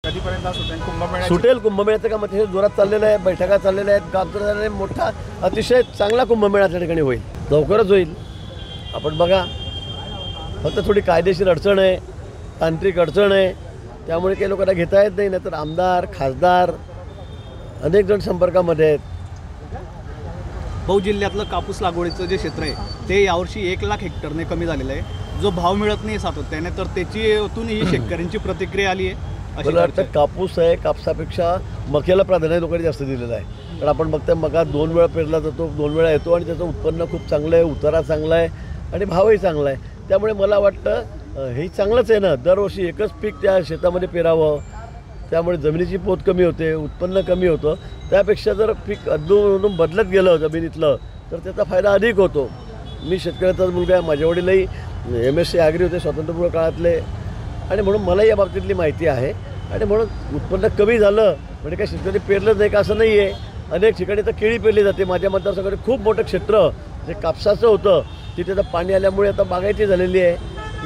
कधीपर्यंत सुटेल कुंभमेळा? सुटेल. कुंभमेळ्याचं काम अतिशय जोरात चाललेलं आहे, बैठका चाललेल्या आहेत, काम चाललेलं आहे. मोठा अतिशय चांगला कुंभमेळा त्या ठिकाणी होईल, लवकरच होईल. आपण बघा, फक्त थोडी कायदेशीर अडचण आहे, तांत्रिक अडचण आहे, त्यामुळे काही लोकांना घेता येत नाही. नाहीतर आमदार, खासदार अनेक जण संपर्कामध्ये आहेत. बहु जिल्ह्यातलं कापूस लागवडीचं जे क्षेत्र आहे ते यावर्षी 1 लाख हेक्टरने कमी झालेलं आहे. जो भाव मिळत नाही सातत्याने, तर त्यातूनही शेतकऱ्यांची प्रतिक्रिया आली आहे. मला वाटतं कापूस आहे, कापसापेक्षा मक्याला प्राधान्य लोकांनी जास्त दिलेलं आहे. कारण आपण बघताय मका 2 वेळा पेरला जातो, 2 वेळा येतो आणि त्याचं उत्पन्न खूप चांगलं आहे, उतारा चांगला आहे आणि भावही चांगला आहे. त्यामुळे मला वाटतं हे चांगलंच आहे ना, दरवर्षी एकच पीक त्या शेतामध्ये पेरावं. त्यामुळे जमिनीची पोत कमी होते, उत्पन्न कमी होतं. त्यापेक्षा जर पीक अधून बदलत गेलं जमिनीतलं तर त्याचा फायदा अधिक होतो. मी शेतकऱ्याचाच मुलगा आहे, माझ्या वडीलही MSc ॲग्री होते स्वातंत्र्यपूर्व काळातले, आणि म्हणून मला या बाबतीतली माहिती आहे. आणि म्हणून उत्पन्न कमी झालं म्हणजे काय शेतकरी पेरलंच नाही का असं नाही आहे. अनेक ठिकाणी तर केळी पेरली जाते. माझ्या मतदारसंघामध्ये खूप मोठं क्षेत्र जे कापसाचं होतं तिथे आता पाणी आल्यामुळे आता बागायती झालेली आहे.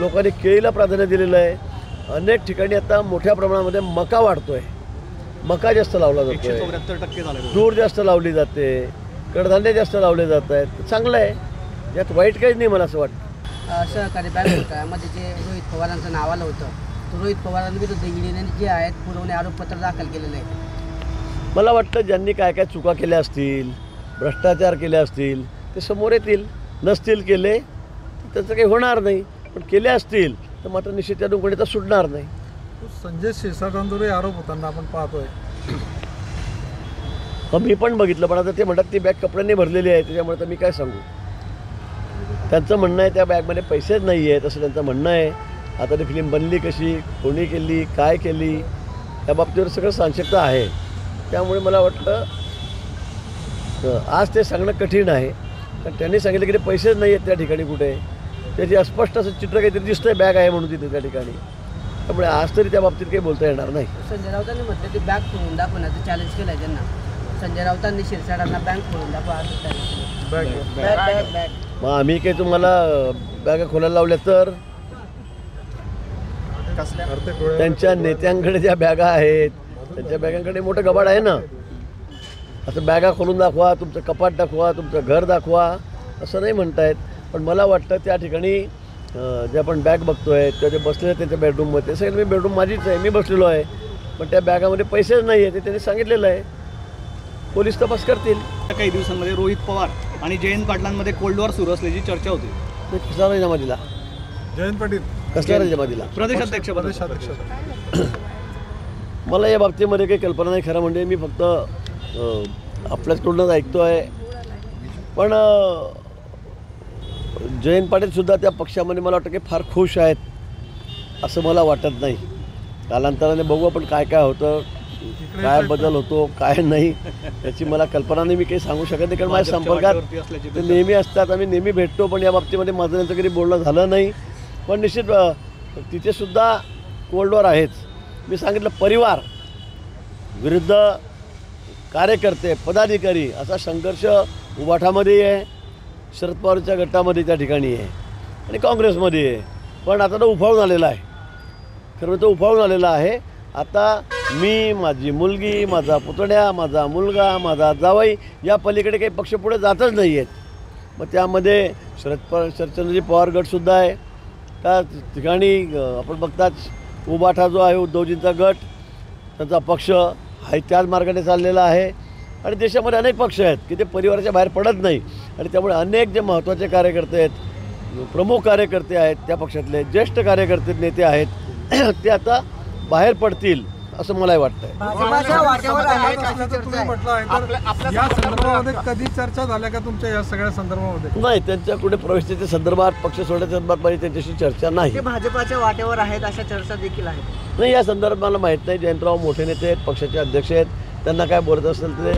लोकांनी केळीला प्राधान्य दिलेलं आहे. अनेक ठिकाणी आता मोठ्या प्रमाणामध्ये मका वाढतोय, मका जास्त लावला जातो, 174% झाले. तूर जास्त लावली जाते, कडधान्य जास्त लावले जात आहेत. चांगलं आहे, यात वाईट काहीच नाही मला असं वाटतं. सहकारी बँक घोटाळ्यामध्ये जे रोहित पवारांचं नाव आलं होतं, तर रोहित पवारांविरुद्ध ईडीने जे आहेत पुरवणे आरोपपत्र दाखल केलेलं आहे. मला वाटतं ज्यांनी काय काय चुका केल्या असतील, भ्रष्टाचार केले असतील ते समोर येतील. नसतील केले तर त्याचं काही होणार नाही, पण केले असतील तर मात्र निश्चित त्यातून कोणी तर सुटणार नाही. संजय शिरसाटांवरही आरोप होताना आपण पाहतोय. मी पण बघितलं, पण आता ते म्हणतात ती बॅग कपड्यांनी भरलेली आहे, त्याच्यामुळे तर मी काय सांगू. त्यांचं म्हणणं आहे त्या बॅगमध्ये पैसेच नाही आहेत असं त्यांचं म्हणणं आहे. आता ती फिल्म बनली कशी, कोणी केली, काय केली, या बाबतीवर सगळं सांशकता आहे. त्यामुळे मला वाटतं आज ते सांगणं कठीण आहे. कारण त्यांनी सांगितलं की ते पैसेच नाही आहेत त्या ठिकाणी कुठे. त्याची अस्पष्ट असं चित्र काहीतरी दिसतंय बॅग आहे म्हणून तिथे त्या ठिकाणी. त्यामुळे आज तरी त्या बाबतीत काही बोलता येणार नाही. संजय राऊतांनी म्हटलं ती बँक खोलून दाखवण्याचं चॅलेंज केलं आहे त्यांना. संजय राऊतांनी शिरसाटांना बँक खोलून दाखवा असं चॅलेंज. मग आम्ही काही तुम्हाला बॅगा खोलायला लावल्या तर त्यांच्या नेत्यांकडे ज्या बॅगा आहेत त्यांच्या बॅगांकडे मोठं कपाट आहे ना. असं बॅगा खोलून दाखवा, तुमचं कपाट दाखवा, तुमचं घर दाखवा असं नाही म्हणतायत. पण मला वाटतं त्या ठिकाणी जे आपण बॅग बघतोय त्या जे बसलेले आहेत त्यांच्या बेडरूममध्ये, सगळं मी बेडरूम माझीच आहे, मी बसलेलो आहे, पण त्या बॅगामध्ये पैसेच नाही आहे ते त्यांनी सांगितलेलं आहे. पोलीस तपास करतील. काही दिवसांमध्ये रोहित पवार आणि जयंत पाटलांमध्ये कोल्ड वॉर सुरू असल्याची चर्चा होती. कसला राजीनामा दिला? जयंत पाटील कसला राजीनामा दिला? प्रदेशाध्यक्ष. मला या बाबतीमध्ये काही कल्पना नाही. खरं म्हणजे मी फक्त आपल्याचकडूनच ऐकतो आहे. पण जयंत पाटीलसुद्धा त्या पक्षामध्ये मला वाटतं की फार खुश आहेत असं मला वाटत नाही. कालांतराने बघू आपण काय काय होतं, काय बदल होतो काय नाही याची मला कल्पना नाही. मी काही सांगू शकत नाही, कारण माझ्या संपर्कात ते नेहमी असतात, आम्ही नेहमी भेटतो. पण या बाबतीमध्ये माझं त्यांचं कधी बोलणं झालं नाही. पण निश्चित तिथेसुद्धा कोल्ड वॉर आहेच. मी सांगितलं परिवार विरुद्ध कार्यकर्ते, पदाधिकारी असा संघर्ष उबाठामध्ये आहे, शरद पवारच्या गटामध्ये त्या ठिकाणी आहे आणि काँग्रेसमध्ये आहे. पण आता तो उफाळून आलेला आहे. खरं तो उफाळून आलेला आहे. आता मी, माझी मुलगी, माझा पुतण्या, माझा मुलगा, माझा जावई या पलीकडे काही पक्ष पुढे जातच नाही आहेत. मग त्यामध्ये शरदचंद्रजी पवार गटसुद्धा आहे. त्या ठिकाणी आपण बघताच उबाठा जो आहे उद्धवजींचा गट, त्यांचा पक्ष हा त्याच मार्गाने चाललेला आहे. आणि देशामध्ये अनेक पक्ष आहेत की ते परिवाराच्या बाहेर पडत नाही. आणि त्यामुळे अनेक जे महत्त्वाचे कार्यकर्ते आहेत, प्रमुख कार्यकर्ते आहेत, त्या पक्षातले ज्येष्ठ कार्यकर्ते नेते आहेत ते आता बाहेर पडतील असं मलाही वाटतंय. या संदर्भामध्ये कधी चर्चा झाल्या का तुमच्या या सगळ्या संदर्भामध्ये? नाही, त्यांच्या कुठे प्रवेशाच्या संदर्भात, पक्ष सोडण्याच्या संदर्भात माझी त्यांच्याशी चर्चा नाही. भाजपाच्या वाटेवर आहेत अशा चर्चा देखील आहेत. नाही, या संदर्भात मला माहीत नाही. जयंतराव मोठे नेते आहेत, पक्षाचे अध्यक्ष आहेत, त्यांना काय बोलत असेल ते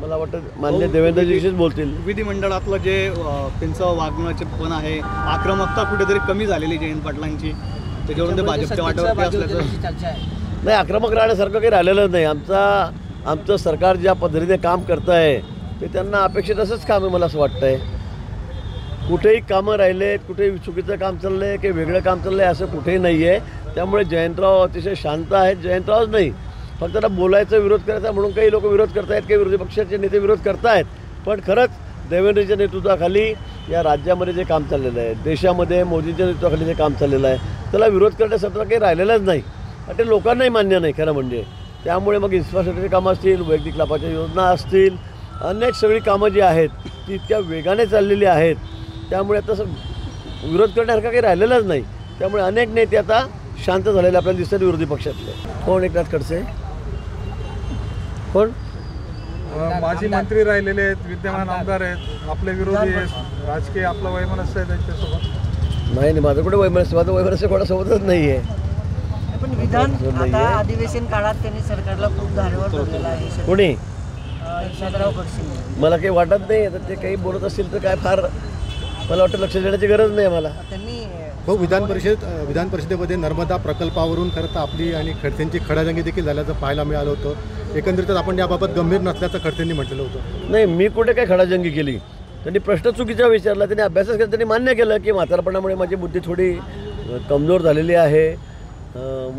मला वाटतं मान्य देवेंद्रजीशीच बोलतील. विधिमंडळातलं जे त्यांचं वागण्याचे पण आहे, आक्रमकता कुठेतरी कमी झालेली जयंत पाटलांची, त्याच्यावरून ते भाजपच्या वाटेवरती असल्याचं चर्चा आहे. नाही, आक्रमक राहण्यासारखं काही राहिलेलं नाही. आमचं सरकार ज्या पद्धतीने काम करतं आहे ते त्यांना अपेक्षित असंच काम आहे मला असं वाटतं आहे. कुठेही कामं राहिले आहेत, कुठेही चुकीचं काम चाललं आहे, काही वेगळं काम चाललं आहे असं कुठेही नाही आहे. त्यामुळे जयंतराव अतिशय शांत आहेत. जयंतरावच नाही, फक्त त्यांना बोलायचा विरोध करायचा म्हणून काही लोक विरोध करतायत, काही विरोधी पक्षाचे नेते विरोध करतायत. पण खरंच देवेंद्रजीच्या नेतृत्वाखाली या राज्यामध्ये जे काम चाललेलं आहे, देशामध्ये मोदींच्या नेतृत्वाखाली जे काम चाललेलं आहे, त्याला विरोध करण्यासाठी काही राहिलेलंच नाही आणि ते लोकांनाही मान्य नाही खरं म्हणजे. त्यामुळे मग इन्फ्रास्ट्रक्चरची कामं असतील, वैयक्तिक लाभाच्या योजना असतील, अनेक सगळी कामं जी आहेत ती इतक्या वेगाने चाललेली आहेत. त्यामुळे तसं विरोध करण्यासारखं काही राहिलेलंच नाही. त्यामुळे अनेक नेते आता शांत झालेले आपल्याला दिसतात विरोधी पक्षातले. कोण एकनाथ खडसे, कोण माजी मंत्री राहिलेले आहेत, विद्यमान आमदार आहेत, आपले विरोधी आहेत, राजकीय आपलं वैमनस्य आहे त्यांच्यासोबत. नाही, माझं कुठे वैमनस्य, माझं वैमनस्य कोणासोबतच नाही आहे. पण विधान आता अधिवेशन काळात त्यांनी सरकारला खूप धारेवर धरलेलं आहे. कोणी? यशवंतराव खडसे. मला काही वाटत नाही. आता ते काही बोलत असतील तर काय फार मला वाटतं लक्ष देण्याची गरज नाही मला. त्यांनी हो, विधान परिषदेमध्ये नर्मदा प्रकल्पावरून खरं तर आपली आणि खडसेंची खडाजंगी देखील झाल्याचं पाहायला मिळालं होतं. एकंदरीतच आपण याबाबत गंभीर नसल्याचं खडसेंनी म्हटलेलं होतं. नाही, मी कुठे काय खडाजंगी केली. त्यांनी प्रश्न चुकीचा विचारला, त्यांनी अभ्यासच केला, त्यांनी मान्य केलं की म्हातारपणामुळे माझी बुद्धी थोडी कमजोर झालेली आहे,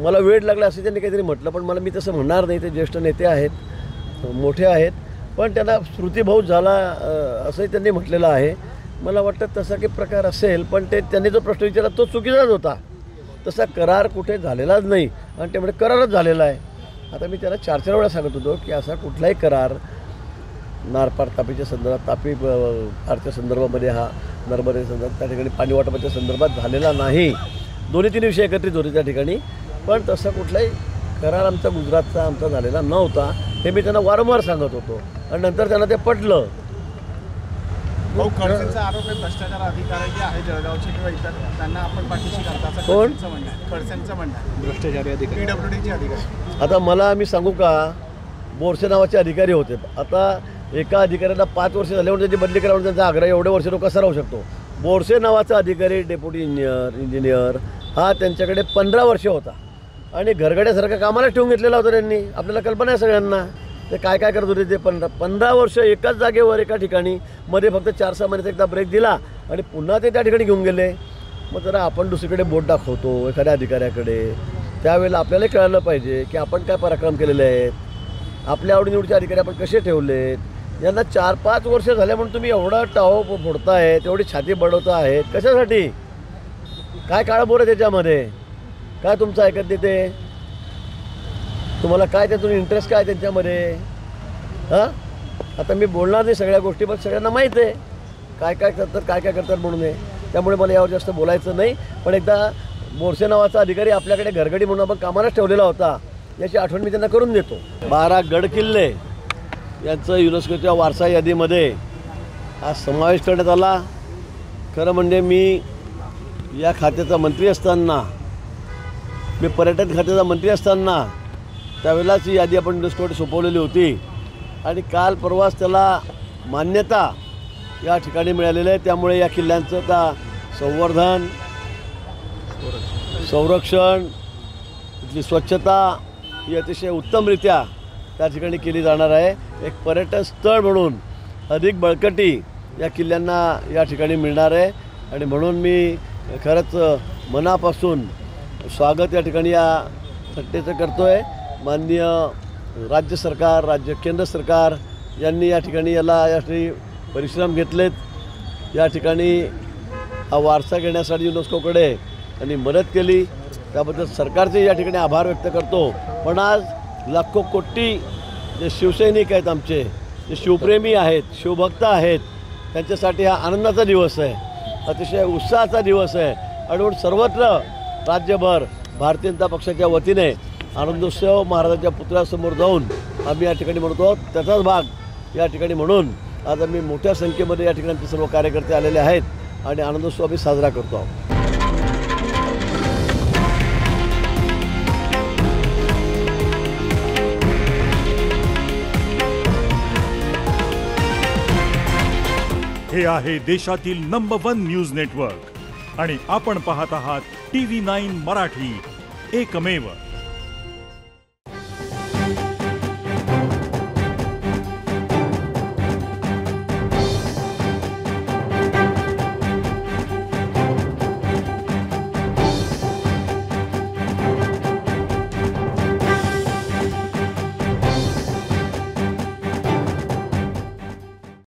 मला वेळ लागला असं त्यांनी काहीतरी म्हटलं. पण मला मी तसं म्हणणार नाही. ते ज्येष्ठ नेते आहेत, मोठे आहेत, पण त्यांना स्मृतिभाऊ झाला असंही त्यांनी म्हटलेलं आहे. मला वाटतं तसा काही प्रकार असेल, पण त्यांनी जो प्रश्न विचारला तो चुकीचाच होता. तसा करार कुठे झालेलाच नाही आणि त्यामुळे करारच झालेला आहे. आता मी त्याला 4 वेळा सांगत होतो की असा कुठलाही करार नारपार तापीच्या संदर्भात, तापी पारच्या संदर्भामध्ये, हा नर्मदे संदर्भात, त्या ठिकाणी पाणी वाटपाच्या संदर्भात झालेला नाही. 2-3 विषय एकत्रित होते त्या ठिकाणी, पण तसा कुठलाही करार आमचा गुजरातचा आमचा झालेला नव्हता. हे मी त्यांना वारंवार सांगत होतो आणि नंतर त्यांना ते पटलं. खडसेंचा आरोप आहे भ्रष्टाचार अधिकारी जे आहे जळगावचे किंवा इतर, त्यांना आपण पाठीशी घालता असं कोण? खडसेंचं म्हणणं आहे. भ्रष्टाचारी अधिकारी, PWDचे अधिकारी. आता मला मी सांगू का, बोरसे नावाचे अधिकारी होते. आता एका अधिकाऱ्याला 5 वर्ष झाले म्हणून त्याची बदली करा म्हणून त्यांचा आग्रह एवढे वर्ष तो कसा राहू शकतो. बोरसे नावाचा अधिकारी डेप्युटी इंजिनियर हा त्यांच्याकडे 15 वर्ष होता आणि घरगड्यासारखं कामाला ठेवून घेतलेला होता त्यांनी. आपल्याला कल्पना आहे सगळ्यांना ते काय काय करत होते. ते 15 वर्ष एकाच जागेवर एका ठिकाणी, मध्ये फक्त 4-6 महिन्यात एकदा ब्रेक दिला आणि पुन्हा ते त्या ठिकाणी घेऊन गेले. मग जरा आपण दुसरीकडे बोट दाखवतो एखाद्या अधिकाऱ्याकडे, त्यावेळेला आपल्याला कळलं पाहिजे की आपण काय पराक्रम केलेले आहेत, आपल्या आवडीनिवडीचे अधिकारी आपण कसे ठेवलेत. यांना 4-5 वर्ष झाले म्हणून तुम्ही एवढा टाहो फोडताय, तेवढी छाती बडवता आहेत कशासाठी? काय काळबोर आहे त्याच्यामध्ये? काय तुमचं ऐकत नाही ते? तुम्हाला काय त्यातून इंटरेस्ट काय त्यांच्यामध्ये? हां, आता मी बोलणार नाही सगळ्या गोष्टी, पण सगळ्यांना माहीत आहे काय काय करतात, काय काय करतात म्हणून आहे. त्यामुळे मला यावर जास्त बोलायचं नाही. पण एकदा बोरसे नावाचा अधिकारी आपल्याकडे घरगडी म्हणून आपण कामालाच ठेवलेला होता, याची आठवण मी त्यांना करून देतो. 12 गड किल्ले यांचं युनेस्कोच्या वारसा यादीमध्ये हा समावेश करण्यात आला. खरं म्हणजे मी या खात्याचा मंत्री असताना, मी पर्यटन खात्याचा मंत्री असताना त्यावेळेलाच ही यादी आपण युनेस्कोकडे सोपवलेली होती आणि काल परवाच त्याला मान्यता या ठिकाणी मिळालेलं आहे. त्यामुळे या किल्ल्यांचं आता संवर्धन, संरक्षण, इथली स्वच्छता ही अतिशय उत्तमरित्या त्या ठिकाणी केली जाणार आहे. एक पर्यटन स्थळ म्हणून अधिक बळकटी या किल्ल्यांना या ठिकाणी मिळणार आहे आणि म्हणून मी खरंच मनापासून स्वागत या ठिकाणी या घटनेचं करतो आहे. माननीय राज्य सरकार, केंद्र सरकार यांनी या ठिकाणी या ठिकाणी परिश्रम घेतलेत. या ठिकाणी हा वारसा घेण्यासाठी युनेस्कोकडे त्यांनी मदत केली, त्याबद्दल सरकारचे या ठिकाणी आभार व्यक्त करतो. पण आज लाखो कोटी जे शिवसैनिक आहेत, आमचे जे शिवप्रेमी आहेत, शिवभक्त आहेत, त्यांच्यासाठी हा आनंदाचा दिवस आहे, अतिशय उत्साहाचा दिवस आहे. आणि सर्वत्र राज्यभर भारतीय जनता पक्षाच्या वतीने आनंदोत्सव महाराजांच्या पुतळ्यासमोर जाऊन आम्ही या ठिकाणी म्हणतो, त्याचाच भाग या ठिकाणी म्हणून आज आम्ही मोठ्या संख्येमध्ये या ठिकाणी आमचे सर्व कार्यकर्ते आलेले आहेत आणि आनंदोत्सव आम्ही साजरा करतो आहोत. हे आहे देशातील नंबर 1 न्यूज नेटवर्क आणि आपण पाहत आहात TV9 मराठी, एकमेव.